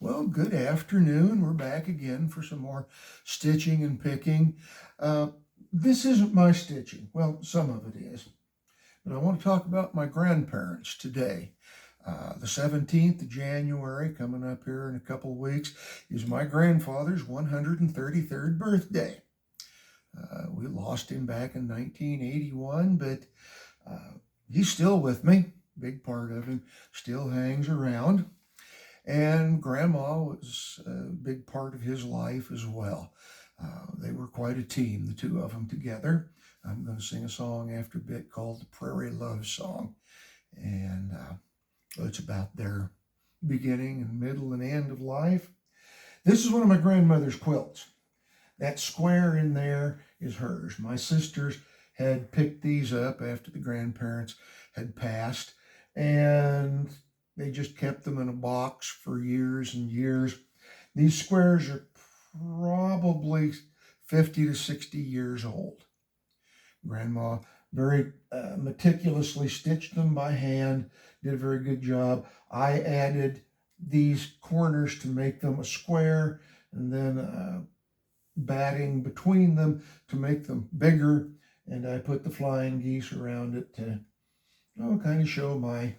Well, good afternoon. We're back again for some more stitching and picking. Uh, this isn't my stitching. Well, some of it is. But I want to talk about my grandparents today. The 17th of January, coming up here in a couple of weeks, is my grandfather's 133rd birthday. We lost him back in 1981, but he's still with me. Big part of him still hangs around. And Grandma was a big part of his life as well. They were quite a team, the two of them together. I'm going to sing a song after a bit called the Prairie Love Song. And it's about their beginning and middle and end of life. This is one of my grandmother's quilts. That square in there is hers. My sisters had picked these up after the grandparents had passed, and they just kept them in a box for years and years. These squares are probably 50 to 60 years old. Grandma very meticulously stitched them by hand, did a very good job. I added these corners to make them a square, and then batting between them to make them bigger, and I put the flying geese around it to kind of show my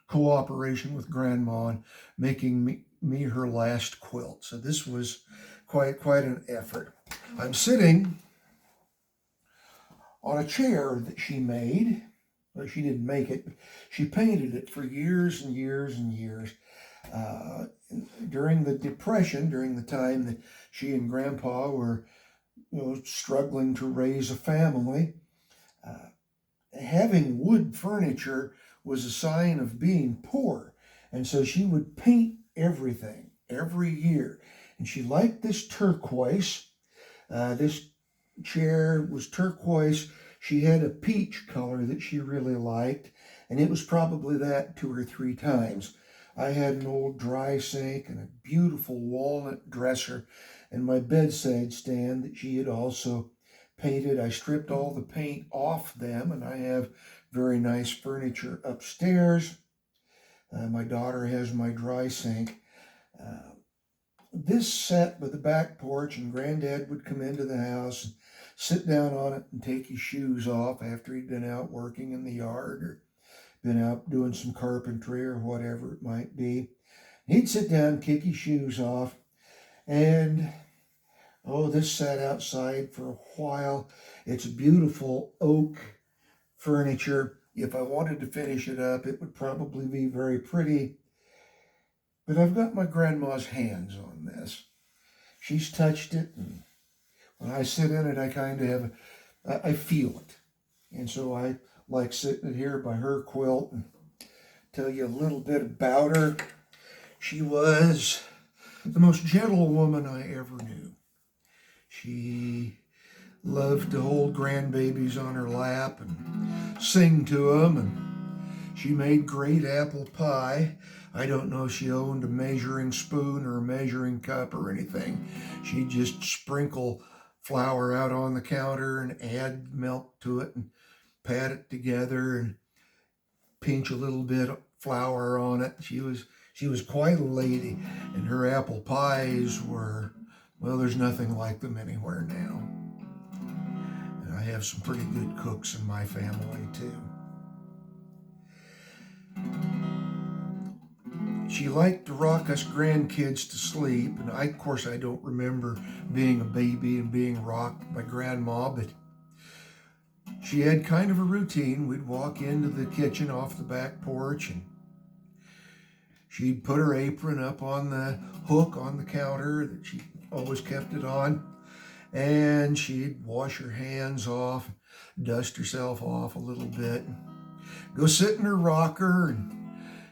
cooperation with Grandma and making me her last quilt. So this was quite an effort. I'm sitting on a chair that she made. Well, she didn't make it, but she painted it for years and years and years. During the Depression, during the time that she and Grandpa were struggling to raise a family, having wood furniture was a sign of being poor. And so she would paint everything every year. And she liked this turquoise. This chair was turquoise. She had a peach color that she really liked, and it was probably that 2 or 3 times. I had an old dry sink and a beautiful walnut dresser and my bedside stand that she had also painted. I stripped all the paint off them, and I have very nice furniture upstairs. My daughter has my dry sink. This sat by the back porch, and Granddad would come into the house and sit down on it and take his shoes off after he'd been out working in the yard or been out doing some carpentry or whatever it might be. He'd sit down, kick his shoes off, and this sat outside for a while. It's beautiful oak furniture. If I wanted to finish it up, it would probably be very pretty. But I've got my grandma's hands on this. She's touched it, and when I sit in it, I kind of have, I feel it. And so I like sitting here by her quilt and tell you a little bit about her. She was the most gentle woman I ever knew. She loved to hold grandbabies on her lap and sing to them, and she made great apple pie. I don't know if she owned a measuring spoon or a measuring cup or anything. She'd just sprinkle flour out on the counter and add milk to it and pat it together and pinch a little bit of flour on it. She was quite a lady, and her apple pies were, well, there's nothing like them anywhere now. And I have some pretty good cooks in my family too. She liked to rock us grandkids to sleep, and of course I don't remember being a baby and being rocked by Grandma, but she had kind of a routine. We'd walk into the kitchen off the back porch, and she'd put her apron up on the hook on the counter that she always kept it on, and she'd wash her hands off, dust herself off a little bit, go sit in her rocker, and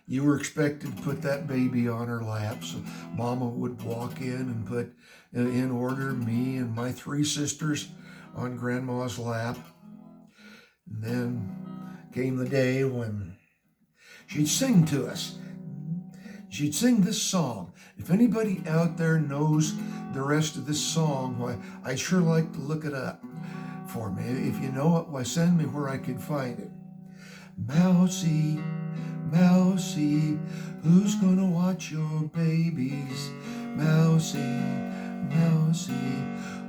you were expected to put that baby on her lap. So Mama would walk in and put in order me and my 3 sisters on Grandma's lap. And then came the day when she'd sing to us. She'd sing this song. If anybody out there knows the rest of this song, why, I'd sure like to look it up for me. If you know it, why, send me where I could find it. Mousy, Mousie, who's gonna watch your babies? Mousie, Mousie,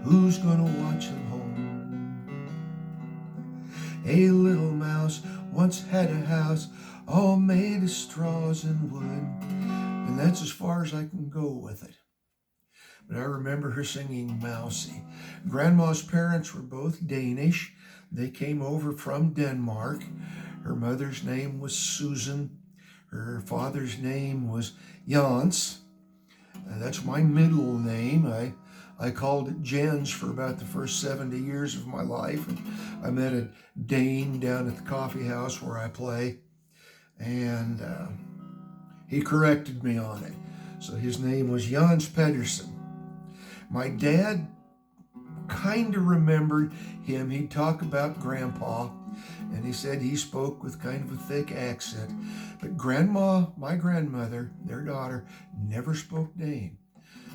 who's gonna watch them home? A little mouse once had a house all made of straws and wood, and that's as far as I can go with it. But I remember her singing Mousie. Grandma's parents were both Danish. They came over from Denmark. Her mother's name was Susan. Her father's name was Jans. That's my middle name. I called it Jens for about the first 70 years of my life. And I met a Dane down at the coffee house where I play, and he corrected me on it. So his name was Jans Pedersen. My dad kind of remembered him. He'd talk about Grandpa, and he said he spoke with kind of a thick accent. But Grandma, my grandmother, their daughter, never spoke Dane.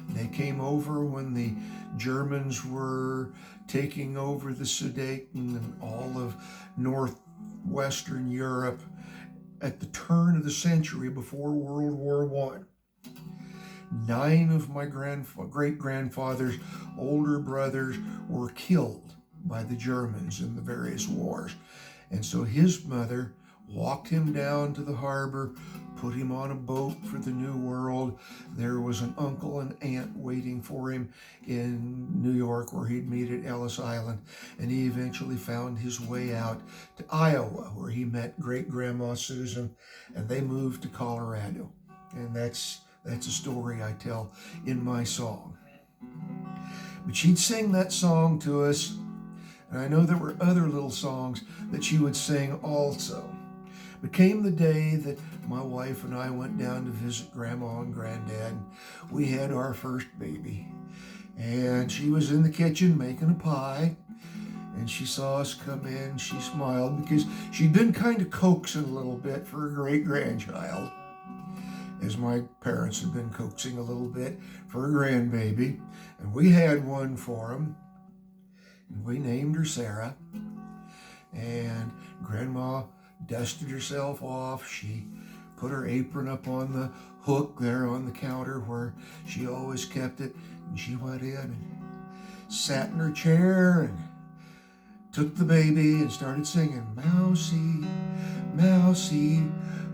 They came over when the Germans were taking over the Sudeten and all of northwestern Europe at the turn of the century before World War I. 9 of my great-grandfather's older brothers were killed by the Germans in the various wars. And so his mother walked him down to the harbor, put him on a boat for the New World. There was an uncle and aunt waiting for him in New York where he'd meet at Ellis Island. And he eventually found his way out to Iowa where he met great-grandma Susan, and they moved to Colorado. And that's a story I tell in my song. But she'd sing that song to us, and I know there were other little songs that she would sing also. But came the day that my wife and I went down to visit Grandma and Granddad. We had our first baby, and she was in the kitchen making a pie, and she saw us come in. She smiled because she'd been kind of coaxing a little bit for a great-grandchild, as my parents had been coaxing a little bit for a grandbaby. And we had one for them, and we named her Sarah. And Grandma dusted herself off. She put her apron up on the hook there on the counter where she always kept it, and she went in and sat in her chair and took the baby and started singing, Mousie, Mousie,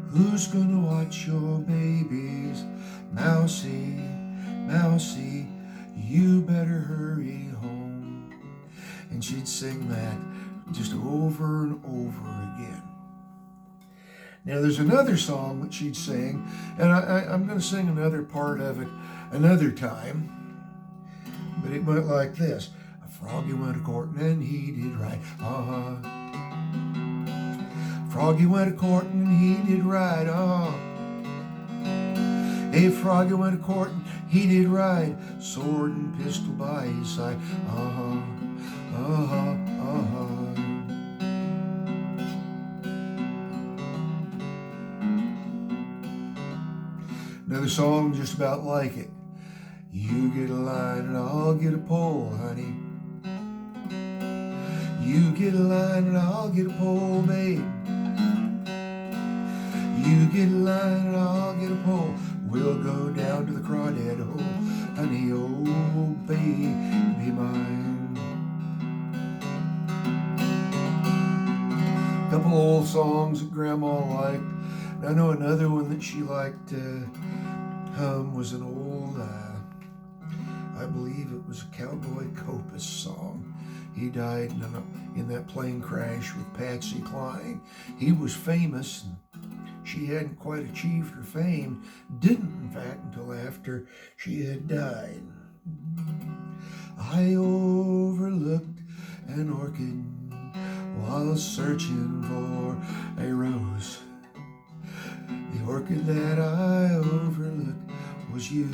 who's gonna watch your babies? Mousie, Mousie, you better hurry home. And she'd sing that just over and over again. Now there's another song that she'd sing, and I'm going to sing another part of it another time, but it went like this. A froggy went a-courting and he did right, Froggy went a-courting and he did right, Hey, Froggy went a-courting, he did right, sword and pistol by his side, Another song just about like it. You get a line and I'll get a pole, honey. You get a line and I'll get a pole, babe. You get a line and I'll get a pole. We'll go down to the crawdad hole, honey, oh, baby mine. Couple old songs that Grandma liked. I know another one that she liked to hum was an old, I believe it was a Cowboy Copus song. He died in that plane crash with Patsy Cline. He was famous, and she hadn't quite achieved her fame. Didn't, in fact, until after she had died. I overlooked an orchid while searching for a rose. The orchid that I overlooked was you.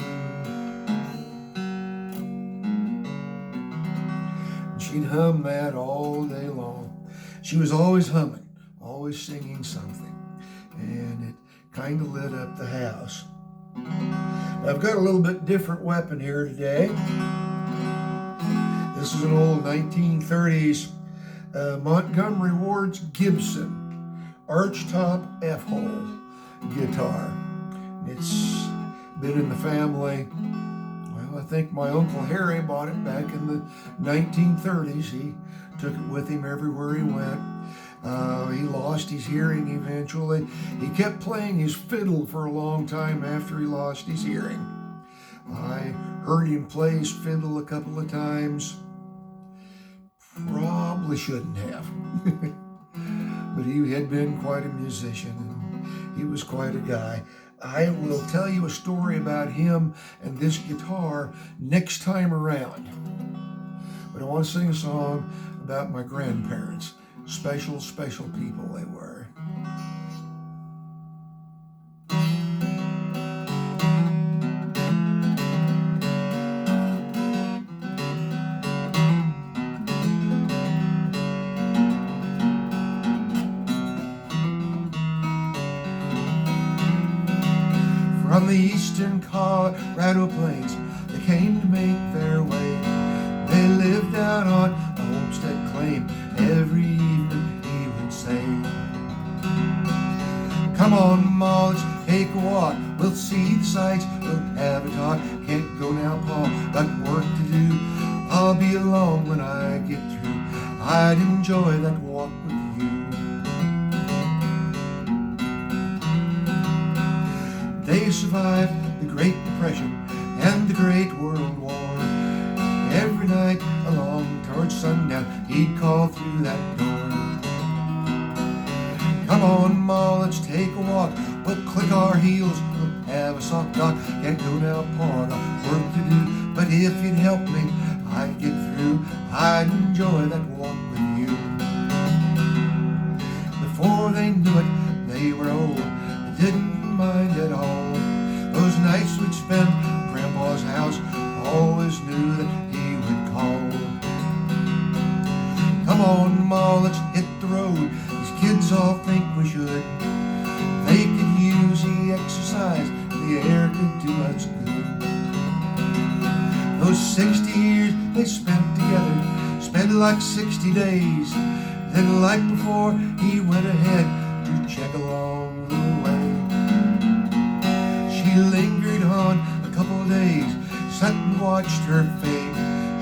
And she'd hum that all day long. She was always humming, always singing something, and it kind of lit up the house. I've got a little bit different weapon here today. This is an old 1930s Montgomery Ward's Gibson archtop F-hole. guitar. It's been in the family. Well, I think my Uncle Harry bought it back in the 1930s. He took it with him everywhere he went. He lost his hearing eventually. He kept playing his fiddle for a long time after he lost his hearing. I heard him play his fiddle a couple of times. Probably shouldn't have. But he had been quite a musician, and he was quite a guy. I will tell you a story about him and this guitar next time around. But I want to sing a song about my grandparents. Special, special people they were. From the eastern Colorado plains, they came to make their way. They lived out on a homestead claim. Every evening he would say, "Come on, Ma, let's take a walk. We'll see the sights, we'll have a talk. Can't go now, Pa, got work to do. I'll be along when I get through. I'd enjoy that walk with you." They survived the Great Depression and the Great World War. Every night along towards sundown, he'd call through that door. "Come on, Ma, let's take a walk. We'll click our heels, we'll have a soft talk. Can't go now, Pa, got work to do. But if you'd help me, I'd get through. I'd enjoy that walk with you." Before they knew it, they were old. They didn't mind at all. Those nights we'd spend at Grandpa's house, always knew that he would call. "Come on, Ma, let's hit the road. These kids all think we should. They could use the exercise, the air could do us good." Those 60 years they spent together, spent like 60 days. Then like before, he went ahead to check along the way. She lingered on a couple of days, sat and watched her fade.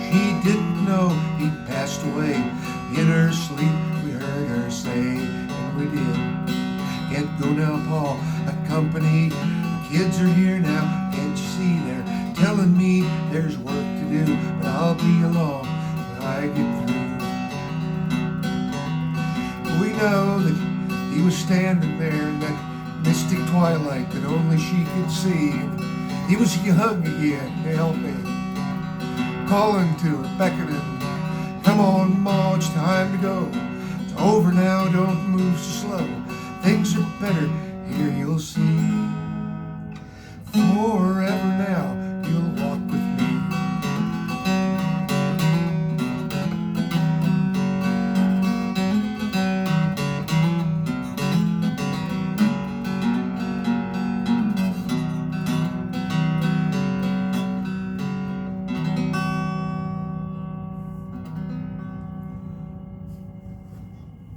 She didn't know he'd passed away. In her sleep we heard her say, and we did. "Can't go now, Pa, got company. The kids are here now, can't you see they're telling me there's work to do. But I'll be along when I get through." We know that he was standing there in that mystic twilight that only she could see. He was young again, helping, calling to her, beckoning. "Come on, Ma, it's time to go. It's over now, don't move so slow. Things are better here, you'll see."